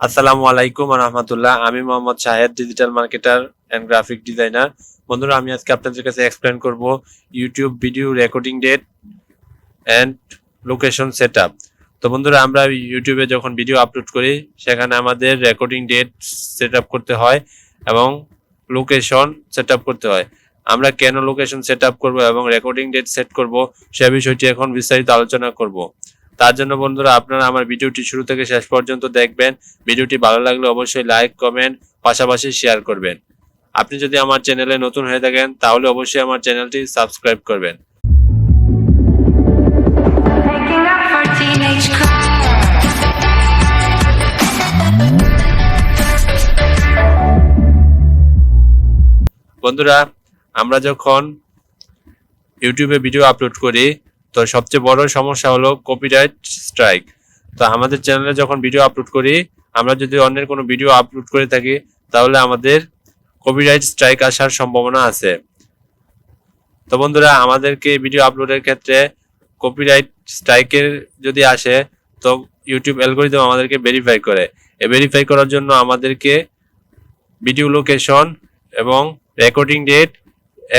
আসসালামু আলাইকুম ওয়া রাহমাতুল্লাহ। আমি Mohammad Shahed, digital marketer and graphic designer. বন্ধুরা, আমি আজকে আপনাদের কাছে এক্সপ্লেন করব YouTube video recording date and location setup. তো বন্ধুরা, আমরা ইউটিউবে যখন ভিডিও আপলোড করি সেখানে আমাদের রেকর্ডিং ডেট সেটআপ করতে হয় এবং লোকেশন সেটআপ করতে হয়। আমরা কেন লোকেশন সেটআপ করব এবং রেকর্ডিং ডেট সেট করব সে বিষয়টি এখন বিস্তারিত আলোচনা করব। তার জন্য বন্ধুরা, আপনারা আমার ভিডিওটি শুরু থেকে শেষ পর্যন্ত দেখবেন। ভিডিওটি ভালো লাগলে অবশ্যই লাইক, কমেন্ট, পাশাপাশি শেয়ার করবেন। আপনি যদি আমার চ্যানেলে নতুন হয়ে থাকেন তাহলে অবশ্যই আমার চ্যানেলটি সাবস্ক্রাইব করবেন। বন্ধুরা, আমরা যখন ইউটিউবে ভিডিও আপলোড করি তো সবচেয়ে বড় সমস্যা হলো কপিরাইট স্ট্রাইক। তো আমাদের চ্যানেলে যখন ভিডিও আপলোড করি, আমরা যদি অন্যের কোনো ভিডিও আপলোড করে থাকি তাহলে আমাদের কপিরাইট স্ট্রাইক আসার সম্ভাবনা আছে। তো বন্ধুরা, আমাদেরকে ভিডিও আপলোডের ক্ষেত্রে কপিরাইট স্ট্রাইকের যদি আসে তো ইউটিউব অ্যালগরিদম আমাদেরকে ভেরিফাই করে। ভেরিফাই করার জন্য আমাদেরকে ভিডিও লোকেশন এবং রেকর্ডিং ডেট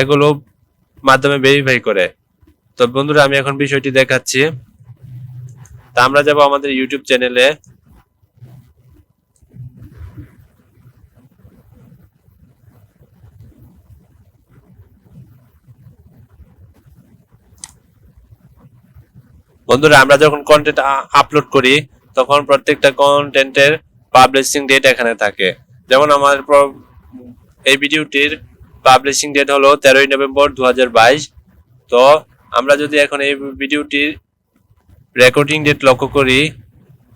এগুলো মাধ্যমে ভেরিফাই করে। তো বন্ধুরা, আমি এখন বিষয়টি দেখাচ্ছি। তা আমরা যাব আমাদের ইউটিউব চ্যানেলে। বন্ধুরা, আমরা যখন কন্টেন্ট আপলোড করি তখন প্রত্যেকটা কন্টেন্টের পাবলিশিং ডেট এখানে থাকে। যেমন আমার এই ভিডিওটির পাবলিশিং ডেট হলো 13 নভেম্বর 2022। তো আমরা যদি এখন এই ভিডিওটির রেকর্ডিং ডেট লক্ষ্য করি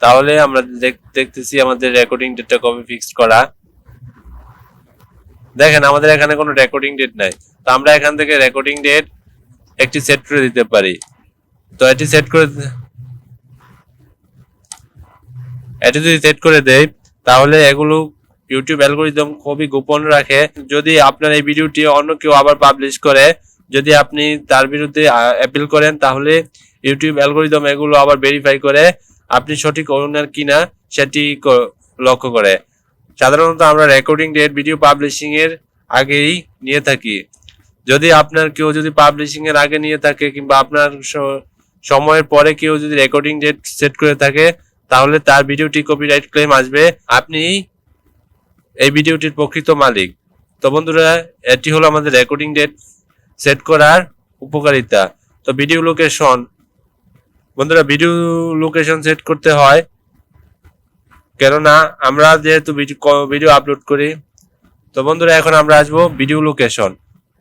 তাহলে আমরা দেখতেছি আমাদের রেকর্ডিং ডেটটা কবে ফিক্সড করা। দেখেন, আমাদের এখানে কোনো রেকর্ডিং ডেট নাই। তো আমরা এখান থেকে রেকর্ডিং ডেট একটি সেট করে দিতে পারি। তো এটি যদি সেট করে দেই তাহলে এগুলো ইউটিউব অ্যালগরিদম খুবই গোপন রাখে। যদি আপনার এই ভিডিওটি অন্য কেউ আবার পাবলিশ করে, যদি আপনি তার বিরুদ্ধে অ্যাপিল করেন তাহলে ইউটিউব অ্যালগরিদম এগুলো আবার ভেরিফাই করে আপনি সঠিক ওনার কিনা সেটি লক্ষ্য করে। সাধারণত আমরা রেকর্ডিং ডেট ভিডিও পাবলিশিং এর আগেই নিয়ে থাকি। যদি আপনার কেউ যদি পাবলিশিং এর আগে নিয়ে থাকে কিংবা আপনার সময়ের পরে কেউ যদি রেকর্ডিং ডেট সেট করে থাকে তাহলে তার ভিডিওটি কপিরাইট ক্লেম আসবে। আপনি এই ভিডিওটির প্রকৃত মালিক। তো বন্ধুরা, এটি হলো আমাদের রেকর্ডিং ডেট সেট করার উপকারিতা। তো ভিডিও লোকেশন, বন্ধুরা, ভিডিও লোকেশন সেট করতে হয় কেননা আমরা যেহেতু ভিডিও আপলোড করি। তো বন্ধুরা, এখন আমরা আসবো ভিডিও লোকেশন।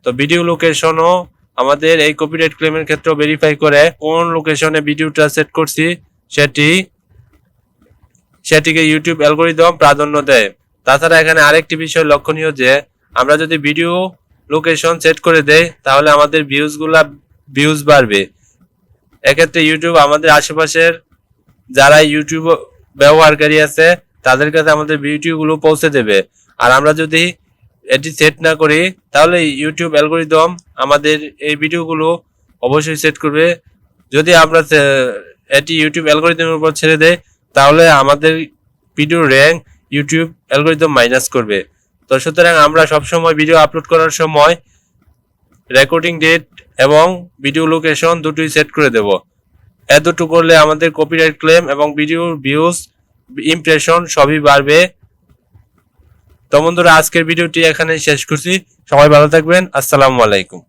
তো ভিডিও লোকেশনও আমাদের এই কপিরাইট ক্লেমের ক্ষেত্রে ভেরিফাই করে কোন লোকেশনে ভিডিওটা সেট করছি সেটিকে ইউটিউব অ্যালগরিদম প্রাধান্য দেয়। তাছাড়া এখানে আরেকটি বিষয় লক্ষণীয় যে আমরা যদি ভিডিও লোকেশন সেট করে দেই তাহলে আমাদের ভিউজ বাড়বে। এক্ষেত্রে ইউটিউব আমাদের আশেপাশের যারা ইউটিউব ব্যবহারকারী আছে তাদের কাছে আমাদের ভিডিওগুলো পৌঁছে দেবে। আর আমরা যদি এটি সেট না করি তাহলে ইউটিউব অ্যালগরিদম আমাদের এই ভিডিওগুলো অবশ্যই সেট করবে। যদি আমরা এটি ইউটিউব অ্যালগরিদমের উপর ছেড়ে দেয় তাহলে আমাদের video rank YouTube algorithm minus করবে। তো সুতরাং আমরা সবসময় ভিডিও আপলোড করার সময় রেকর্ডিং ডেট এবং ভিডিও লোকেশন দুটোই সেট করে দেব। এ দুটো করলে আমাদের কপিরাইট ক্লেম এবং ভিডিওর ভিউজ, ইমপ্রেশন সবই বাড়বে। তো বন্ধুরা, আজকের ভিডিওটি এখানে শেষ করছি। সবাই ভালো থাকবেন। আসসালামু আলাইকুম।